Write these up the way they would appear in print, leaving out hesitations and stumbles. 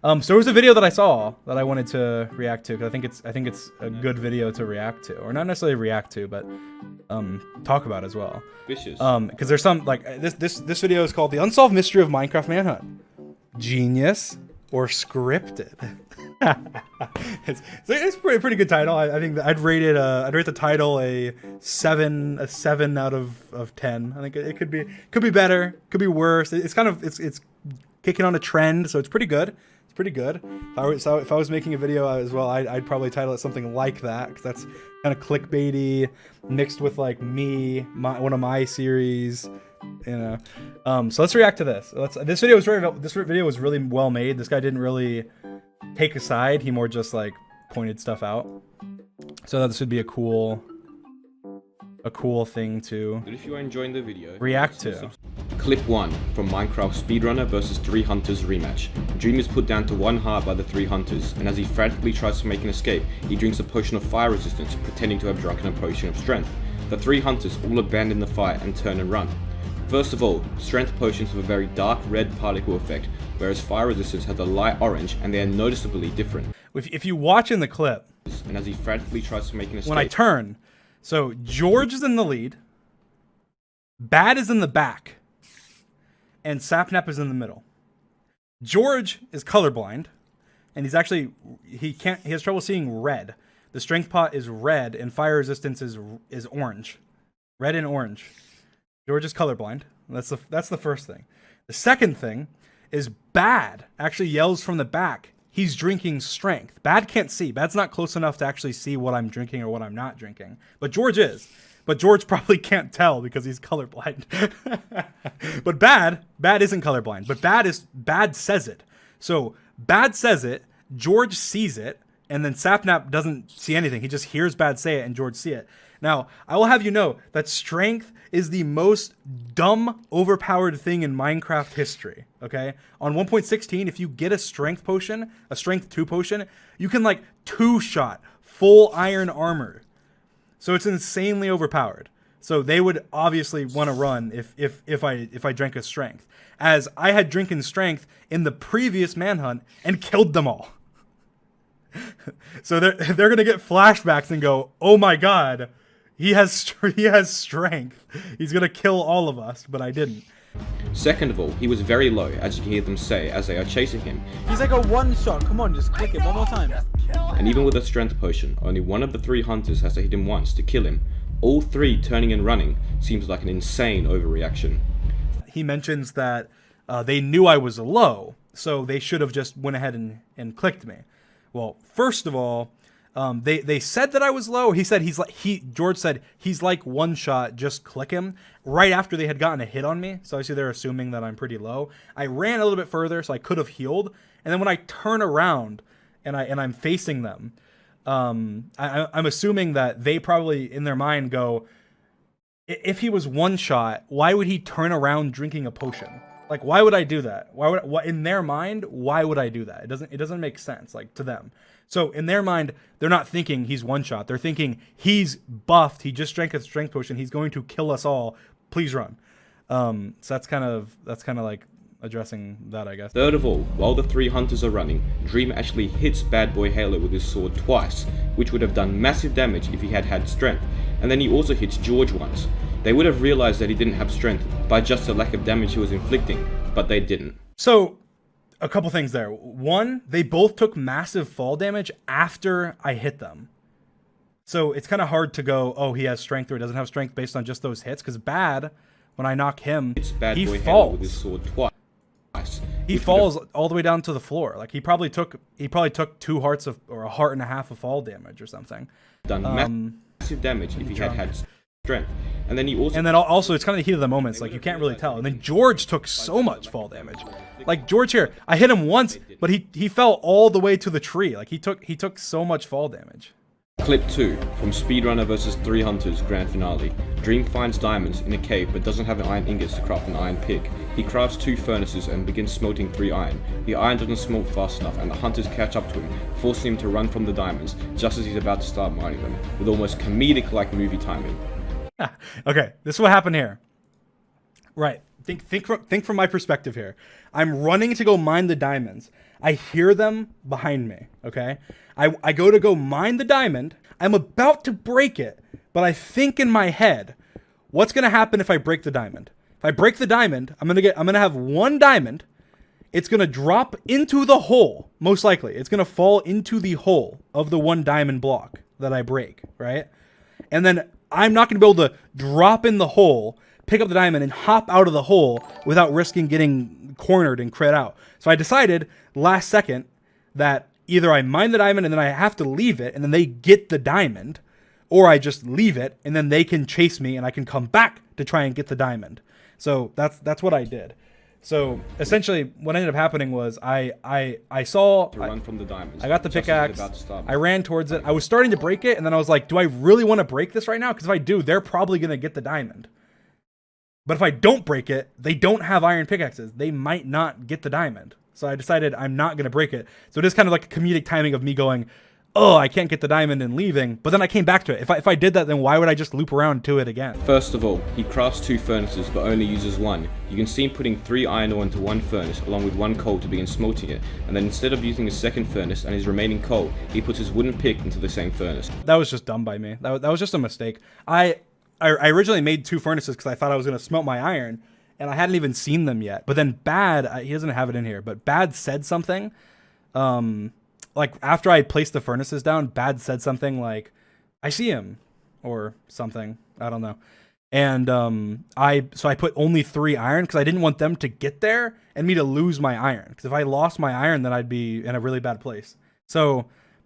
So there was a video that I saw that I wanted to react to, because I think it's a good video to react to, or not necessarily react to, but talk about as well. Vicious. Because there's some like this video is called "The Unsolved Mystery of Minecraft Manhunt." Genius or scripted? it's pretty good title. I think I'd rate the title a 7 out of 10. I think it could be better, could be worse. It's kind of it's kicking on a trend, so it's pretty good. It's pretty good. If I was making a video as well, I'd probably title it something like that, because that's kind of clickbaity mixed with like one of my series, you know. So let's react to this. This video was really well made. This guy didn't really take a side. He more just like pointed stuff out. So this would be a cool thing to But if you are enjoying the video, react to. Clip 1 from Minecraft Speedrunner vs 3 Hunters rematch. Dream is put down to 1 heart by the 3 Hunters, and as he frantically tries to make an escape, he drinks a potion of fire resistance, pretending to have drunken a potion of strength. The 3 Hunters all abandon the fight and turn and run. First of all, strength potions have a very dark red particle effect, whereas fire resistance has a light orange, and they are noticeably different. If you watch in the clip, and as he frantically tries to make an escape, when I turn, so George is in the lead, Bad is in the back, and Sapnap is in the middle. George is colorblind, and he has trouble seeing red. The strength pot is red, and fire resistance is orange, red and orange. George is colorblind. That's the first thing. The second thing is Bad actually yells from the back, he's drinking strength. Bad can't see. Bad's not close enough to actually see what I'm drinking or what I'm not drinking. But George is. But George probably can't tell because he's colorblind. But Bad isn't colorblind. But Bad says it. So Bad says it, George sees it, and then Sapnap doesn't see anything. He just hears Bad say it and George see it. Now, I will have you know that strength is the most dumb, overpowered thing in Minecraft history, okay? On 1.16, if you get a strength potion, a strength 2 potion, you can like 2-shot full iron armor. So it's insanely overpowered. So they would obviously want to run if I drank a strength. As I had drinking strength in the previous Manhunt and killed them all. So they're gonna get flashbacks and go, oh my god, he has strength. He's gonna kill all of us, but I didn't. Second of all, he was very low, as you can hear them say as they are chasing him. He's like a one-shot. Come on, just click it one more time. And even with a strength potion, only one of the 3 hunters has to hit him once to kill him. All 3 turning and running seems like an insane overreaction. He mentions that they knew I was low, so they should have just went ahead and clicked me. Well, first of all, they said that I was low. He said George said he's like one shot, just click him, right after they had gotten a hit on me. So obviously they're assuming that I'm pretty low. I ran a little bit further, so I could have healed. And then when I turn around and I'm facing them, I'm assuming that they probably in their mind go, if he was one shot, why would he turn around drinking a potion? Like, why would I do that? Why in their mind, why would I do that? It doesn't make sense, like, to them. So in their mind, they're not thinking he's one shot. They're thinking he's buffed. He just drank a strength potion. He's going to kill us all. Please run. So that's kind of like addressing that, I guess. Third of all, while the 3 hunters are running, Dream actually hits Bad Boy Halo with his sword twice, which would have done massive damage if he had had strength. And then he also hits George once. They would have realized that he didn't have strength by just the lack of damage he was inflicting, but they didn't. So, a couple things there. One, they both took massive fall damage after I hit them. So it's kind of hard to go, oh, he has strength or he doesn't have strength based on just those hits, because Bad, when I knock him, he falls. With his sword twice. He falls all the way down to the floor. Like he probably took 2 hearts or a heart and a half of fall damage or something. Done massive damage if he had strength. And then also it's kind of the heat of the moments, like you can't really tell. And then George took so much fall damage. Like George here, I hit him once, but he fell all the way to the tree. Like he took so much fall damage. Clip 2 from Speedrunner vs 3 Hunters Grand Finale. Dream finds diamonds in a cave but doesn't have iron ingots to craft an iron pick. He crafts 2 furnaces and begins smelting 3 iron. The iron doesn't smelt fast enough and the hunters catch up to him, forcing him to run from the diamonds just as he's about to start mining them, with almost comedic-like movie timing. Okay, this is what happened here. Right, think from my perspective here. I'm running to go mine the diamonds. I hear them behind me, okay? I go mine the diamond. I'm about to break it, but I think in my head, what's gonna happen if I break the diamond? If I break the diamond, I'm gonna have one diamond. It's gonna drop into the hole, most likely. It's gonna fall into the hole of the one diamond block that I break, right? And then I'm not gonna be able to drop in the hole, pick up the diamond, and hop out of the hole without risking getting cornered and crit out. So I decided last second that either I mine the diamond and then I have to leave it and then they get the diamond, or I just leave it and then they can chase me and I can come back to try and get the diamond. So that's what I did. So essentially, what ended up happening was I saw To run from the diamonds. I got the just as pickaxe. they're about to start. I ran towards it. I was starting to break it, and then I was like, "Do I really want to break this right now? Because if I do, they're probably gonna get the diamond. But if I don't break it, they don't have iron pickaxes. They might not get the diamond. So I decided I'm not gonna break it. So it is kind of like a comedic timing of me going, "Oh, I can't get the diamond," and leaving. But then I came back to it. If I did that, then why would I just loop around to it again? First of all, he crafts 2 furnaces but only uses 1. You can see him putting 3 iron ore into 1 furnace along with 1 coal to begin smelting it, and then instead of using his second furnace and his remaining coal, he puts his wooden pick into the same furnace. That was just dumb by me. That was just a mistake. I originally made 2 furnaces because I thought I was going to smelt my iron, and I hadn't even seen them yet. But then Bad, he doesn't have it in here, but Bad said something. Like after I placed the furnaces down, Bad said something like, "I see him," or something. I don't know. And I put only 3 iron because I didn't want them to get there and me to lose my iron. Because if I lost my iron, then I'd be in a really bad place. So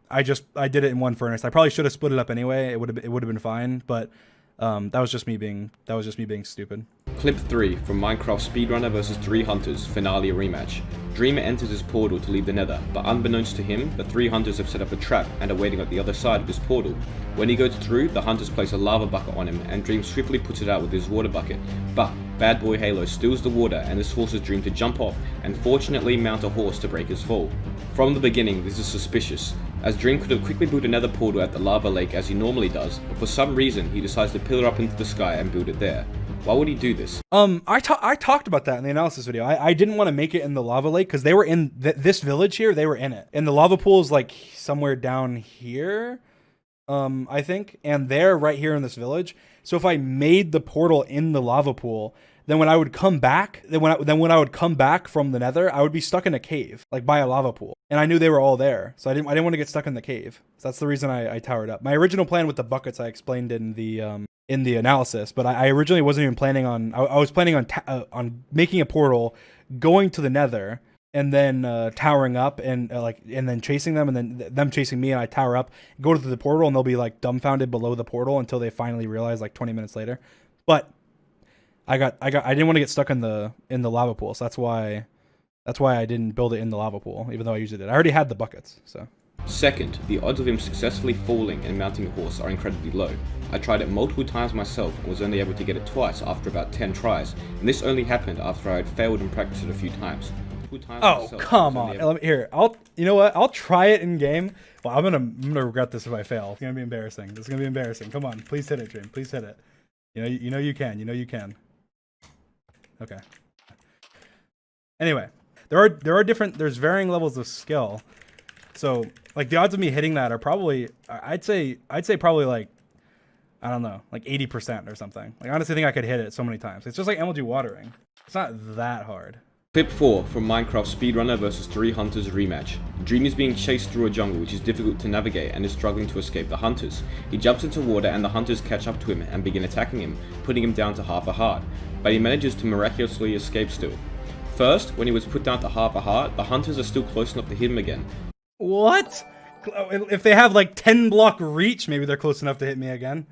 I did it in 1 furnace. I probably should have split it up anyway. It would have been fine. But that was just me being stupid. Clip 3 from Minecraft Speedrunner vs 3 Hunters Finale Rematch. Dreamer enters his portal to leave the nether, but unbeknownst to him, the 3 hunters have set up a trap and are waiting at the other side of his portal. When he goes through, the hunters place a lava bucket on him and Dream swiftly puts it out with his water bucket. But Bad Boy Halo steals the water and this forces Dream to jump off and fortunately mount a horse to break his fall. From the beginning, this is suspicious, as Dream could have quickly built another portal at the lava lake as he normally does, but for some reason he decides to pillar up into the sky and build it there. Why would he do this? I talked about that in the analysis video. I didn't want to make it in the lava lake because they were in this village here. They were in it, and the lava pool is like somewhere down here, I think, and they're right here in this village. So if I made the portal in the lava pool, then when I would come back, when I would come back from the nether, I would be stuck in a cave, like by a lava pool, and I knew they were all there, so I didn't want to get stuck in the cave. So that's the reason I towered up. My original plan with the buckets I explained in the analysis, but I originally wasn't even planning on. I was planning on making a portal, going to the nether, and then towering up and then chasing them, and then them chasing me, and I tower up, go to the portal, and they'll be like dumbfounded below the portal until they finally realize like 20 minutes later. But I didn't want to get stuck in the lava pool, so that's why I didn't build it in the lava pool, even though I usually did. I already had the buckets, so. Second, the odds of him successfully falling and mounting a horse are incredibly low. I tried it multiple times myself and was only able to get it twice after about 10 tries, and this only happened after I had failed and practiced it a few times. Oh, come on. Here, you know what? I'll try it in game. Well, I'm gonna regret this if I fail. It's gonna be embarrassing. This is gonna be embarrassing. Come on, please hit it, Dream. Please hit it. You know you can. You know you can. Okay. Anyway, there's varying levels of skill. So, like, the odds of me hitting that are probably, I'd say probably like, I don't know, like 80% or something. Like, I honestly think I could hit it so many times. It's just like MLG watering. It's not that hard. Clip 4 from Minecraft Speedrunner vs 3 Hunters Rematch. Dream is being chased through a jungle which is difficult to navigate and is struggling to escape the hunters. He jumps into water and the hunters catch up to him and begin attacking him, putting him down to half a heart. But he manages to miraculously escape still. First, when he was put down to half a heart, the hunters are still close enough to hit him again. What? If they have like 10 block reach, maybe they're close enough to hit me again.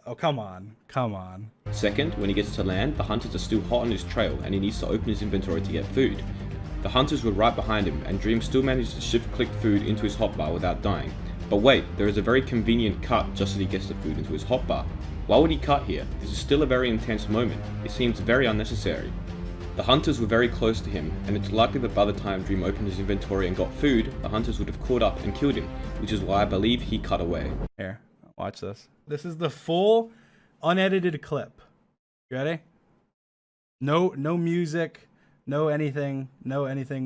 Oh, come on. Come on. Second, when he gets to land, the hunters are still hot on his trail and he needs to open his inventory to get food. The hunters were right behind him and Dream still managed to shift-click food into his hotbar without dying. But wait, there is a very convenient cut just as he gets the food into his hotbar. Why would he cut here? This is still a very intense moment. It seems very unnecessary. The hunters were very close to him, and it's likely that by the time Dream opened his inventory and got food, the hunters would have caught up and killed him, which is why I believe he cut away. Here, watch this. This is the full, unedited clip. You ready? No music, no anything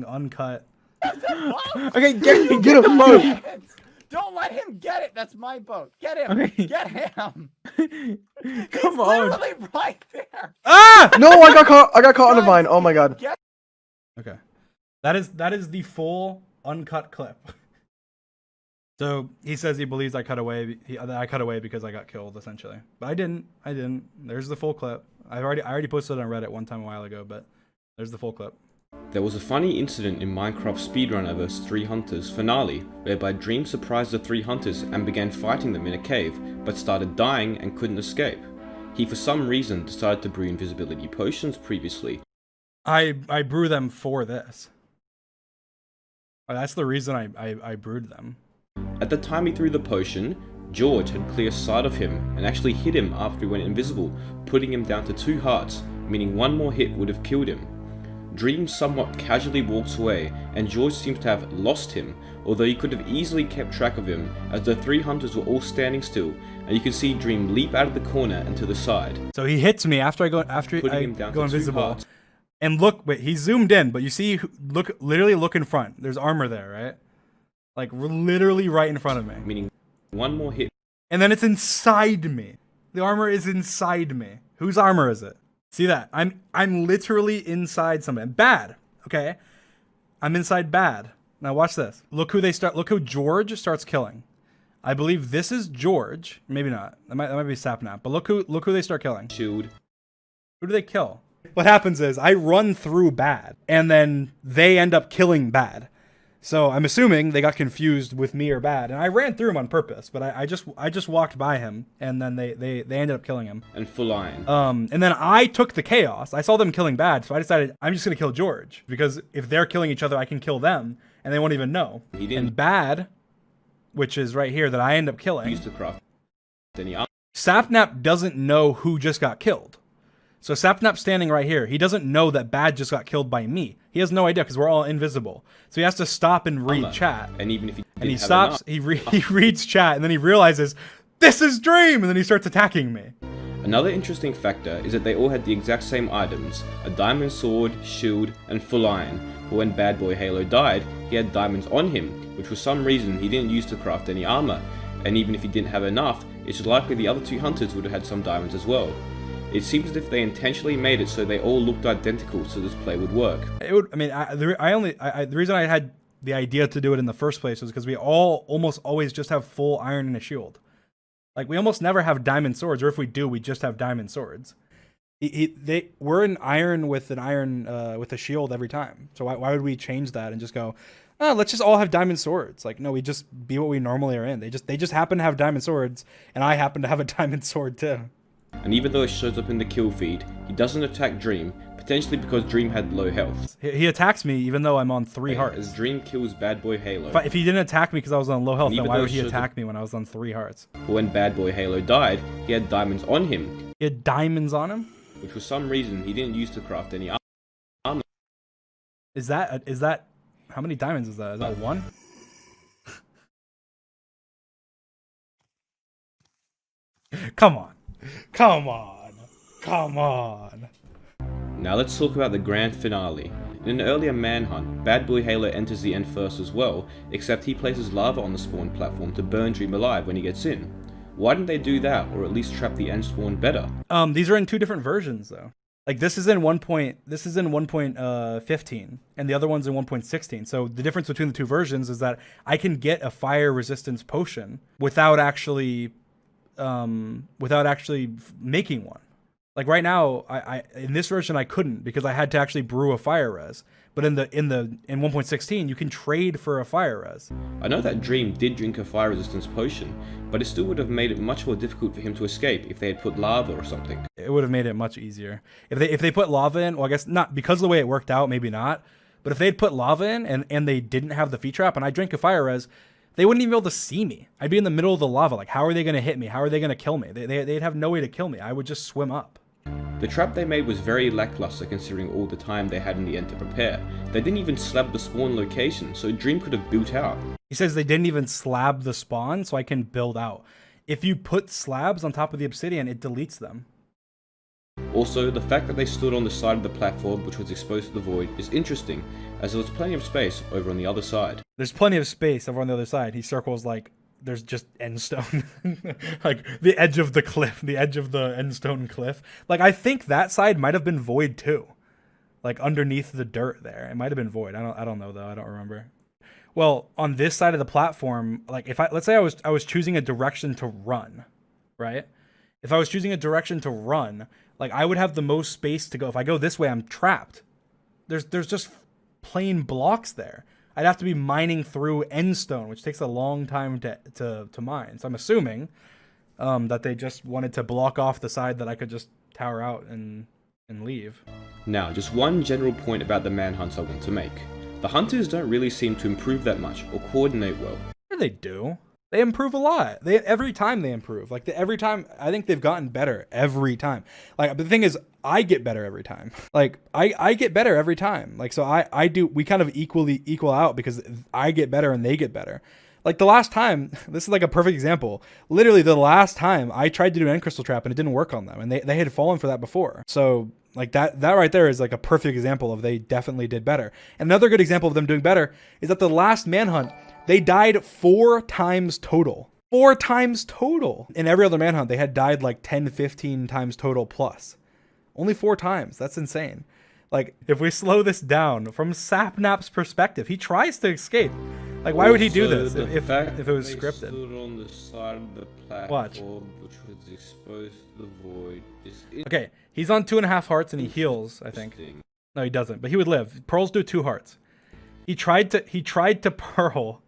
uncut. Okay, get a boat. Don't let him get it. That's my boat. Get him. Okay. Get him. Come on. Literally right there. Ah! No, I got caught on a vine. Oh my god. Okay. That is the full uncut clip. So he says he believes I cut away. I cut away because I got killed, essentially. But I didn't. There's the full clip. I already posted it on Reddit one time a while ago, but there's the full clip. There was a funny incident in Minecraft Speedrunner vs 3 Hunters finale, whereby Dream surprised the 3 Hunters and began fighting them in a cave, but started dying and couldn't escape. He for some reason decided to brew invisibility potions previously. I brew them for this. That's the reason I brewed them. At the time he threw the potion, George had clear sight of him and actually hit him after he went invisible, putting him down to 2 hearts, meaning one more hit would have killed him. Dream somewhat casually walks away, and George seems to have lost him, although he could have easily kept track of him, as the 3 hunters were all standing still, and you can see Dream leap out of the corner and to the side. So he hits me after I go invisible. And look, wait, he zoomed in, but you see, literally look in front. There's armor there, right? Like literally right in front of me. Meaning one more hit. And then it's inside me. The armor is inside me. Whose armor is it? See that? I'm literally inside something. Bad. Okay. I'm inside Bad. Now watch this. Look who George starts killing. I believe this is George. Maybe not. That might be Sapnap. But look who they start killing. Shield. Who do they kill? What happens is I run through Bad, and then they end up killing Bad. So I'm assuming they got confused with me or Bad, and I ran through him on purpose. But I just walked by him, and then they ended up killing him. And full iron. And then I took the chaos. I saw them killing Bad, so I decided I'm just gonna kill George, because if they're killing each other, I can kill them, and they won't even know. He didn't. And Bad, which is right here that I end up killing. Used to craft. Then he Sapnap doesn't know who just got killed. So Sapnap's standing right here. He doesn't know that Bad just got killed by me. He has no idea because we're all invisible. So he has to stop and read chat. And even if he stops, he reads chat, and then he realizes, this is Dream! And then he starts attacking me. Another interesting factor is that they all had the exact same items, a diamond sword, shield, and full iron. But when Bad Boy Halo died, he had diamonds on him, which for some reason he didn't use to craft any armor. And even if he didn't have enough, it's likely the other 2 hunters would have had some diamonds as well. It seems as if they intentionally made it so they all looked identical so this play would work. It would. I mean, the reason I had the idea to do it in the first place was because we all almost always just have full iron and a shield. Like we almost never have diamond swords, or if we do, we just have diamond swords. We're in iron with with a shield every time. So why would we change that and just go, oh, let's just all have diamond swords? Like no, we just be what we normally are in. They just happen to have diamond swords, and I happen to have a diamond sword too. And even though it shows up in the kill feed, he doesn't attack Dream, potentially because Dream had low health. He attacks me even though I'm on 3 hearts. As Dream kills Bad Boy Halo. If he didn't attack me because I was on low health, then why would he attack me when I was on 3 hearts? But when Bad Boy Halo died, he had diamonds on him. He had diamonds on him? Which for some reason he didn't use to craft any armor. Is that how many diamonds is that? Is that 1? Come on. Come on. Come on. Now let's talk about the grand finale. In an earlier Manhunt, Bad Boy Halo enters the end first as well, except he places lava on the spawn platform to burn Dream alive when he gets in. Why didn't they do that, or at least trap the end spawn better? These are in 2 different versions though. Like this is in 1.15 and the other one's in 1.16. So the difference between the 2 versions is that I can get a fire resistance potion without actually making one. Like right now, I in this version I couldn't because I had to actually brew a fire res. But in 1.16 you can trade for a fire res. I know that Dream did drink a fire resistance potion, but it still would have made it much more difficult for him to escape if they had put lava or something. It would have made it much easier. If they put lava in, well I guess not because of the way it worked out, maybe not. But if they'd put lava in and they didn't have the feat trap and I drank a fire res, they wouldn't even be able to see me. I'd be in the middle of the lava. Like, how are they going to hit me? How are they going to kill me? They'd have no way to kill me. I would just swim up. The trap they made was very lackluster considering all the time they had in the end to prepare. They didn't even slab the spawn location, so Dream could have built out. He says they didn't even slab the spawn, so I can build out. If you put slabs on top of the obsidian, it deletes them. Also, the fact that they stood on the side of the platform which was exposed to the void is interesting, as there was plenty of space over on the other side. There's plenty of space over on the other side. He circles like there's just end stone. Like the edge of the cliff, the edge of the end stone cliff. Like I think that side might have been void too. Like underneath the dirt there. It might have been void. I don't know though. I don't remember. Well, on this side of the platform, like if let's say I was choosing a direction to run, right? If I was choosing a direction to run, like I would have the most space to go. If I go this way, I'm trapped. There's just plain blocks there. I'd have to be mining through end stone, which takes a long time to mine. So I'm assuming that they just wanted to block off the side that I could just tower out and leave. Now, just one general point about the manhunts I want to make. The hunters don't really seem to improve that much or coordinate well. Yeah, they do. They improve a lot. Every time they improve. Like every time, I think they've gotten better every time. Like the thing is, I get better every time. Like I get better every time. Like so I do. We kind of equal out because I get better and they get better. Like the last time, this is like a perfect example. Literally the last time I tried to do an end crystal trap and it didn't work on them, and they had fallen for that before. So like that right there is like a perfect example of they definitely did better. And another good example of them doing better is that the last manhunt, they died 4 times total. 4 times total. In every other manhunt, they had died like 10, 15 times total plus. Only 4 times. That's insane. Like, if we slow this down, from Sapnap's perspective, he tries to escape. Like, why would he do this if it was scripted? Stood on the side of the platform, Watch. which was exposed to the void. Okay, he's on 2.5 hearts and he heals, I think. No, he doesn't, but he would live. Pearls do 2 hearts. He tried to pearl.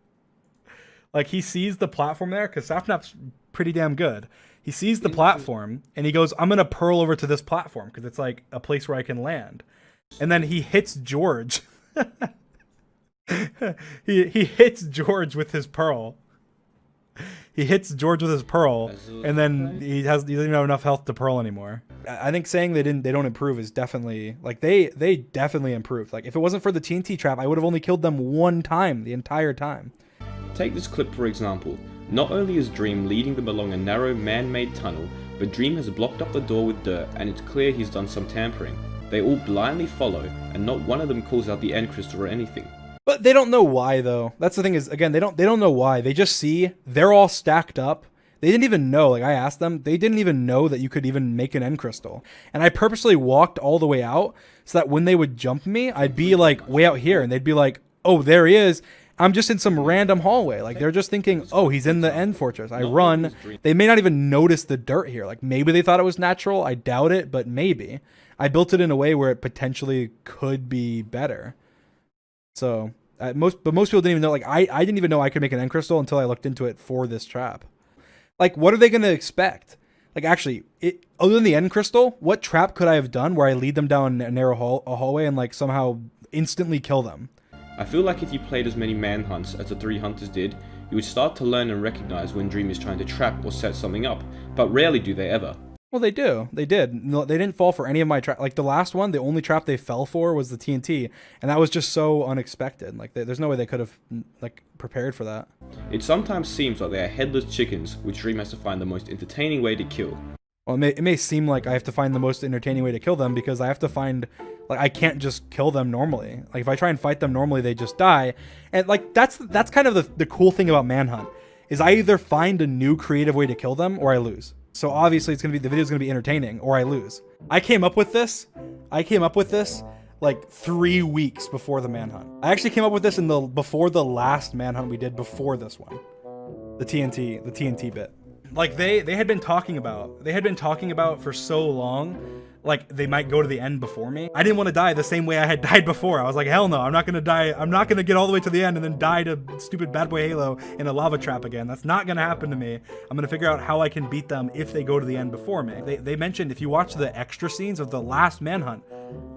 Like, he sees the platform there, because Sapnap's pretty damn good. He sees the platform, and he goes, I'm going to pearl over to this platform, because it's, like, a place where I can land. And then he hits George. he hits George with his pearl. He hits George with his pearl, and then he doesn't have enough health to pearl anymore. I think saying they don't improve is definitely, like, they definitely improved. Like, if it wasn't for the TNT trap, I would have only killed them 1 time the entire time. Take this clip for example. Not only is Dream leading them along a narrow man-made tunnel, but Dream has blocked up the door with dirt, and it's clear he's done some tampering. They all blindly follow, and not one of them calls out the end crystal or anything. But they don't know why, though. That's the thing is, again, they don't know why. They just see they're all stacked up. They didn't even know. Like I asked them, they didn't even know that you could even make an end crystal. And I purposely walked all the way out so that when they would jump me, I'd be like way out here, and they'd be like, "Oh, there he is." I'm just in some random hallway. Like they're just thinking, "Oh, he's in the end fortress." I run. They may not even notice the dirt here. Like maybe they thought it was natural. I doubt it, but maybe. I built it in a way where it potentially could be better. So most people didn't even know. Like I didn't even know I could make an end crystal until I looked into it for this trap. Like what are they gonna expect? Like actually, other than the end crystal, what trap could I have done where I lead them down a narrow hallway and like somehow instantly kill them? I feel like if you played as many manhunts as the 3 hunters did, you would start to learn and recognize when Dream is trying to trap or set something up, but rarely do they ever. Well, they do. They did. No, they didn't fall for any of my traps. Like the last one, the only trap they fell for was the TNT, and that was just so unexpected. Like there's no way they could have like prepared for that. It sometimes seems like they are headless chickens, which Dream has to find the most entertaining way to kill. Well, it may seem like I have to find the most entertaining way to kill them because I have to find, like, I can't just kill them normally. Like if I try and fight them normally, they just die. And like that's kind of the cool thing about Manhunt is I either find a new creative way to kill them or I lose. So obviously the video's gonna be entertaining or I lose. I came up with this like 3 weeks before the Manhunt. I actually came up with this before the last Manhunt we did before this one. The TNT bit. Like they had been talking about for so long, like they might go to the end before me. I didn't want to die the same way I had died before. I was like, hell no, I'm not gonna die. I'm not gonna get all the way to the end and then die to stupid Bad Boy Halo in a lava trap again. That's not gonna happen to me. I'm gonna figure out how I can beat them if they go to the end before me. They mentioned if you watch the extra scenes of the last Manhunt,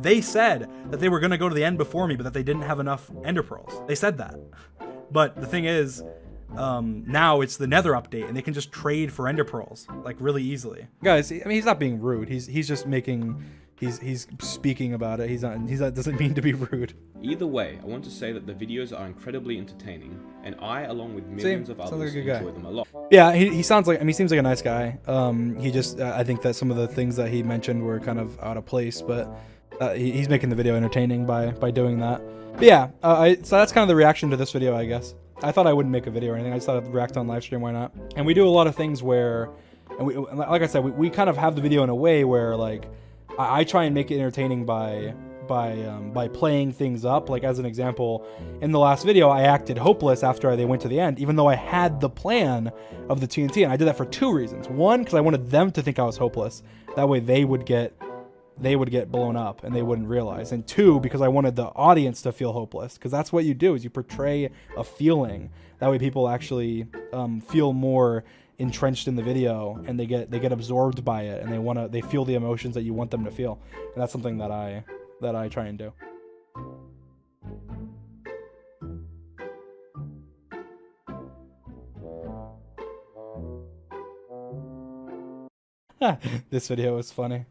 they said that they were gonna go to the end before me, but that they didn't have enough Ender Pearls. They said that. But the thing is, now it's the Nether update and they can just trade for Ender Pearls like really easily. Guys, I mean, he's not being rude. He's just making he's speaking about it. He's not doesn't mean to be rude. Either way, I want to say that the videos are incredibly entertaining, and I, along with millions of sounds others, like a good guy. enjoy them a lot. Yeah, he sounds like, I mean, he seems like a nice guy. He just, I think that some of the things that he mentioned were kind of out of place, but he's making the video entertaining by doing that. But yeah, so that's kind of the reaction to this video, I guess. I thought I wouldn't make a video or anything. I just thought I'd react on live stream, why not? And we do a lot of things where, and we, like I said, we kind of have the video in a way where like, I try and make it entertaining by playing things up. Like as an example, in the last video, I acted hopeless after they went to the end, even though I had the plan of the TNT, and I did that for 2 reasons. One, because I wanted them to think I was hopeless. That way they would get blown up and they wouldn't realize. And 2, because I wanted the audience to feel hopeless, because that's what you do, is you portray a feeling. That way people actually feel more entrenched in the video, and they get absorbed by it, and they feel the emotions that you want them to feel. And that's something that I try and do. This video was funny.